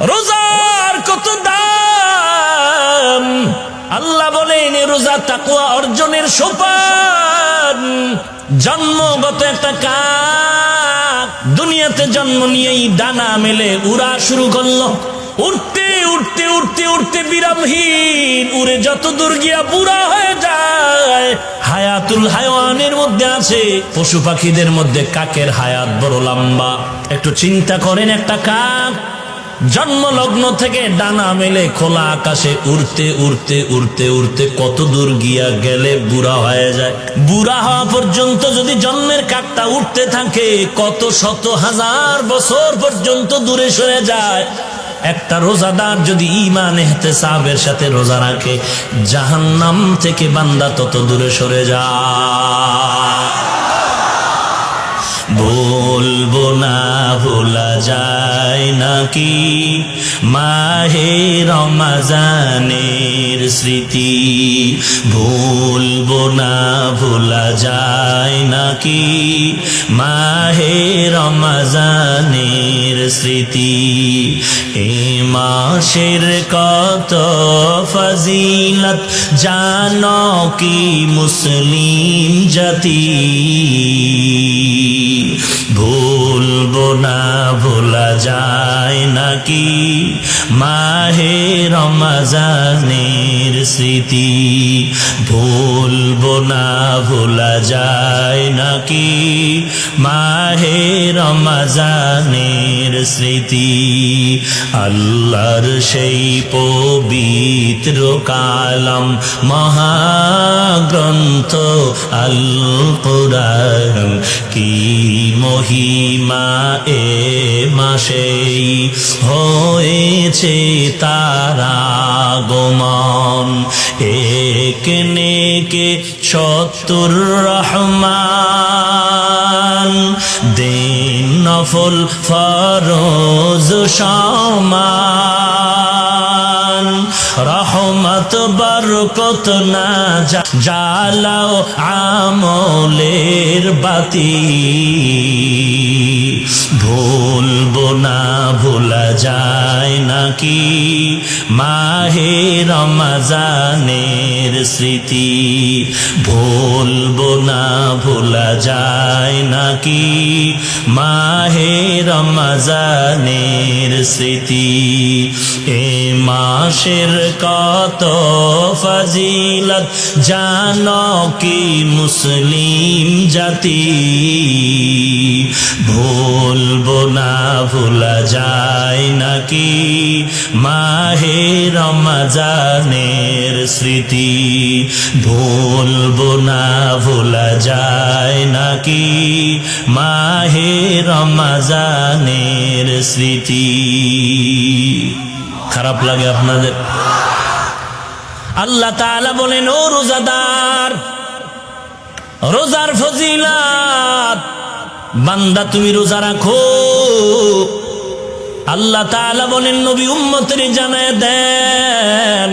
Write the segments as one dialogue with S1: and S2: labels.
S1: রোজার কত দাম! আল্লাহ বলেন রোজা তাকওয়া অর্জনের সোপান। জন্মগত একটা কাক দুনিয়াতে জন্ম নিয়েই ডানা মেলে উড়া শুরু করলো। উঠতে উঠতে উঠতে উঠতে বিরামহীন উড়ে যত দূর গিয়া বুড়া হয়ে যায়। হায়াতুল হায়াওয়ানের মধ্যে আছে, পশু পাখিদের মধ্যে কাকের হায়াত বড় লম্বা। একটু চিন্তা করেন, একটা কাক জন্মলগ্ন থেকে ডানা মেলে খোলা আকাশে উড়তে উড়তে উড়তে উড়তে কত দূর গিয়া গেলে বুড়া হয়ে যায়। বুড়া হওয়া পর্যন্ত যদি জন্মের কাকটা উঠতে থাকে, কত শত হাজার বছর পর্যন্ত দূরে সরে যায়। একটা রোজাদার যদি ঈমান ইহতিসাবের সাথে রোজা রাখে, জাহান্নাম থেকে বান্দা তত দূরে সরে যায়। বলবো না ভোলা যায় নাকি মাহে রমজানের স্মৃতি, ভুলবো না ভোলা যায় নাকি মাহে রমজানের স্মৃতি। এ মাসের কত ফজিলত জানো কি মুসলিম জাতি, ভুলবো না ভোলা যায় নাকি মাহে রমজানের স্মৃতি, ভুলবো না ভোলা যায় নাকি মাহে রমজানের স্মৃতি। আল্লাহর সেই পবিত্র কালাম মহাগ্রন্থ আল কুরআন, কি মহিমা এ মাসেই হয়েছে তারা আগমন। এক নেকে ৭০ রহমান, দিন নফল ফরজ সমান। রহমত বরকত না জ্বালাও আমলের বাতি, ভুলবো না ভোলা যায় নাকি মাহে রমজানের স্মৃতি, ভুলবো না ভোলা যায় নাকি মাহে রমজানের স্মৃতি। এ মাসের কত ফজিলত জানো কি মুসলিম জাতি, ভুলবো না ভোলা যায় নাকি মাহে রমজানের স্মৃতি, ভুলবো না ভোলা যায় নাকি মাহে রমজানের স্মৃতি। খারাপ লাগে আপনাদের? আল্লাহ তাআলা বলেন, ও রোজাদার, রোজার ফজিলত বান্দা তুমি রোজা রাখো। আল্লাহ তাআলা বলেন, নবী উম্মতের জানায় দেন,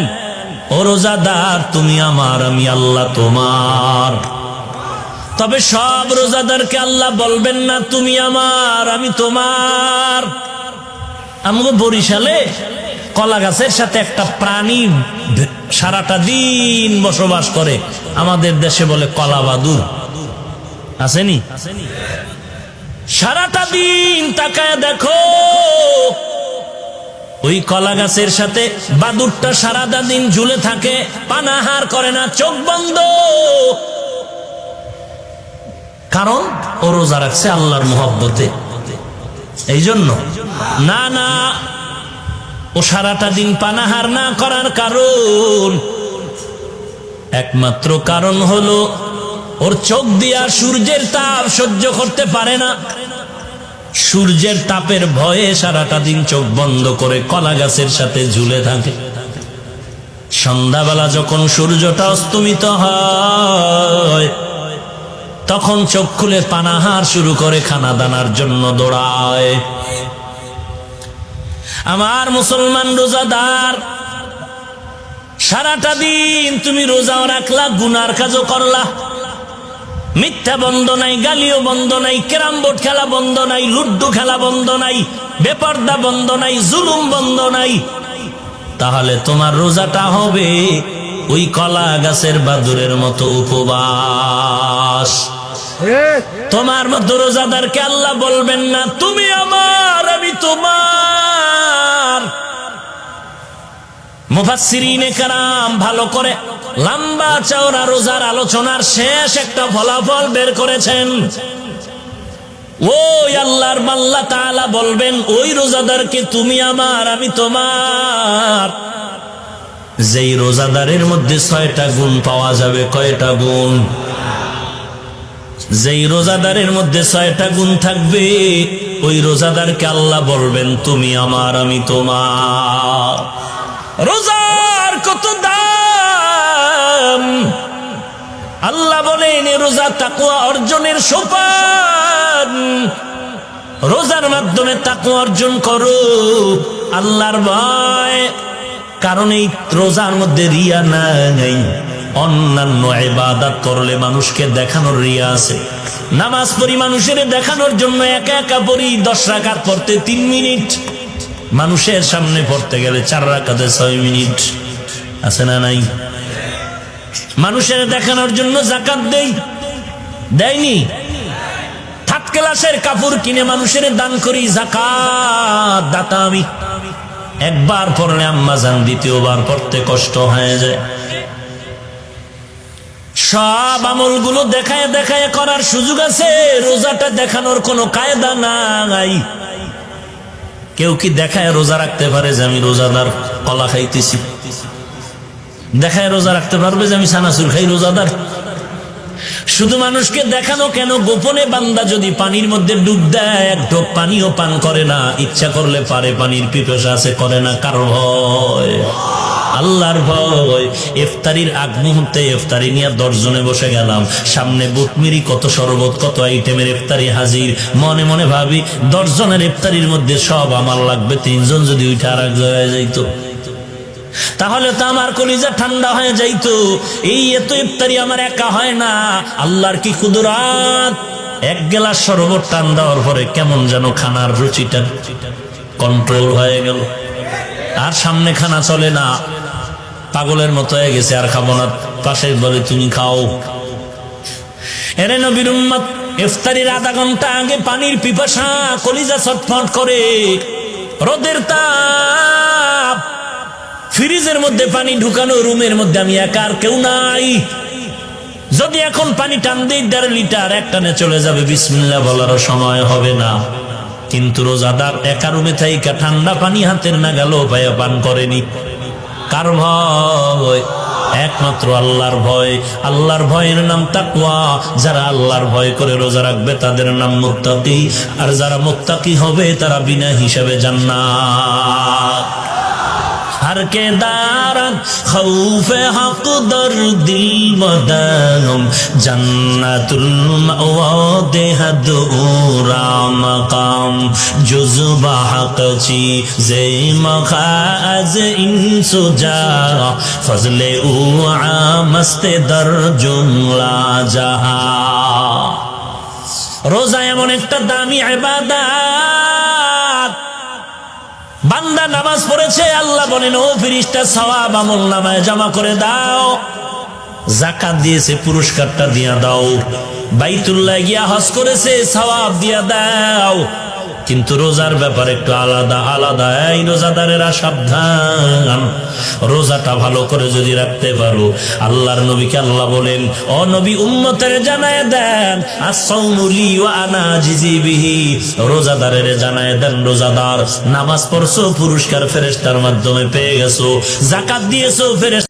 S1: ও রোজাদার তুমি আমার, আমি আল্লাহ তোমার। তবে সব রোজাদারকে আল্লাহ বলবেন না তুমি আমার, আমি তোমার। আমাকে বরিশালে কলা গাছের সাথে একটা প্রাণী সারাটা দিন বসবাস করে, আমাদের দেশে বলে কলা বাদুর। আসেনি? সারাটা দিন তাকায় দেখো, ওই কলা গাছের সাথে বাদুরটা সারাটা দিন ঝুলে থাকে, পানাহার করে না, চোখ বন্ধ। কারণ ও রোজা রাখছে আল্লাহর মহব্বতে। এই জন্য না না, ও সারাটা দিন পানাহার না করার কারণ, একমাত্র কারণ হলো ওর চোখ দিয়া সূর্যের তাপ সহ্য করতে পারে না। সূর্যের তাপের ভয়ে সারাটা দিন চোখ বন্ধ করে কলা গাছের সাথে ঝুলে থাকে। সন্ধ্যাবেলা যখন সূর্যটা অস্তমিত হয়, তখন চোখ খুলে পানাহার শুরু করে, খানা দানার জন্য দৌড়ায়। আমার মুসলমান রোজাদার, সারাটা দিন তুমি রোজাও রাখলা, গুনার কাজও করলা, মিথ্যা বন্ধ নাই, গালিও বন্ধ নাই, ক্যারাম বোর্ড খেলা বন্ধ নাই, লুড্ডু খেলা বন্ধ নাই, বেপরদা বন্ধ নাই, জুলুম বন্ধ নাই, তাহলে তোমার রোজাটা হবে ওই কলা গাছের বাদুরের মতো উপবাস। তোমার মতো রোজাদারকে আল্লাহ বলবেন না তুমি আমার আমি তোমার। মুফাসসিরিনে কেরাম ভালো করে লম্বা চওড়া রোজার আলোচনার শেষ একটা ফলাফল বের করেছেন। ওই আল্লাহর আল্লাহ তাআলা বলবেন ওই রোজাদারকে তুমি আমার আমি তোমার। যেই রোজাদারের মধ্যে 6টা গুণ পাওয়া যাবে। কয়টা গুণ? যেই রোজাদারের মধ্যে 6টা গুণ থাকবে ওই রোজাদারকে আল্লাহ বলবেন তুমি আমার আমি তোমার। রোজার কত দাম! আল্লাহ বলেন রোজা তাকওয়া অর্জনের সোপান। রোজার মাধ্যমে তাকওয়া অর্জন করো, আল্লাহর ভয়। কারণ এই রোজার মধ্যে রিয়া নাই। অন্যান্য ইবাদত করলে মানুষকে দেখানোর রিয়া আছে। নামাজ পড়ি মানুষের দেখানোর জন্য, একা একা পড়ি 10 রাকাত পড়তে 3 মিনিট, মানুষের সামনে পড়তে গেলে 4 রাকাতে 6 মিনিট। আছে না নাই? মানুষের দেখানোর জন্য যাকাত দেয়নি। থার্ড ক্লাসের কাপড় কিনে মানুষের দান করি, যাকাত দাতা আমি। একবার পড়লে আম্মা জান দ্বিতীয়বার পড়তে কষ্ট হয়ে যায়। সব আমলগুলো দেখায় দেখায় করার সুযোগ আছে, রোজাটা দেখানোর কোনো কায়দা নাই। কেউ কি দেখায় রোজা রাখতে পারে যে আমি রোজাদার, কলা খাইতেছি? দেখায় রোজা রাখতে পারবে যে আমি সানাসুর খাই রোজাদার? শুধু মানুষকে দেখানো কেন? গোপনে বান্দা যদি পানির মধ্যে ডুব দেয়, এক ঢোক পানিও পান করে না, ইচ্ছা করলে পারে, পানির পিপাসা আছে, করে না। কার ভয়? আল্লাহর ভয়। ইফতারির আগ মুহূর্তে ইফতারি নিয়ে 10 জনে বসে গেলাম, সামনে বুটমিরি, কত শরবত, কত আইটেমের ইফতারি হাজির। মনে মনে ভাবি 10 জনের ইফতারির মধ্যে সব আমার লাগবে, 3 জন যদি উঠে আর এক জায়গায় যাইতো তাহলে তো আমার কলিজা ঠান্ডা হয়ে যাইতো। এই এত ইফতারি আমার একা হয় না। আল্লাহর কি কুদরত! এক গ্লাস শরবত টান দেওয়ার পরে কেমন যেন খানার রুচিটা কন্ট্রোল হয়ে গেল, আর সামনে খানা চলে না, পাগলের মতো হয়ে গেছে, আর খাবো না। পাশে বলে তুমি খাও। এরে নবীর উম্মত, ইফতারির আধা ঘন্টা আগে পানির পিপাসা, কলিজা ছটফট করে, রোদের তাপ, ফ্রিজের মধ্যে পানি ঢুকানো, রুমের মধ্যে আমি একা, আর কেউ নাই। যদি এখন পানি টান দিই 1.5 লিটার, এক টানে চলে যাবে, বিসমিল্লাহ বলারও সময় হবে না। কিন্তু রোজাদার একা রুমে থাইকা ঠান্ডা পানি হাতের নাগাল পায়া পান করেনি। কার ভয়? একমাত্র আল্লাহর ভয়। আল্লাহর ভয়ের নাম তাকওয়া। যারা আল্লাহর ভয় করে রোজা রাখবে তাদের নাম মুত্তাকি, আর যারা মুত্তাকি হবে তারা বিনা হিসাবে জান্নাত। हर के दारत खौफे हक दर दिल मदाम जन्नतुल मअवा देहद उरा मकाम जुज़बा हक ची जे मखाज इंसुजा फजले उ आमस्ते दर जुमला जहा। रोजा एमन एकटा दामी इबादत। বান্দা নামাজ পড়েছে, আল্লাহ বলেন ও ফেরেশতা সওয়াব আমল নামায় জমা করে দাও। যাকাত দিয়েছে, পুরস্কারটা দিয়া দাও। বাইতুল্লাহ গিয়া হজ করেছে, সওয়াব দিয়া দাও। কিন্তু রোজার ব্যাপার একটু আলাদা। এই রোজাদারেরা সাবধান, রোজাটা ভালো করে যদি রাখতে পারো, আল্লাহর নবীকে আল্লাহ বলেন ও নবী উম্মতের জানায় দেন আস-সাওমু লি ওয়া আনা আজিজি বিহি। রোজাদারের জানায় দেন, রোজাদার নামাজ পড়ছো, পুরস্কার ফেরেশতার মাধ্যমে পেয়ে গেছো। যাকাত দিয়েছো, ফেরেশতা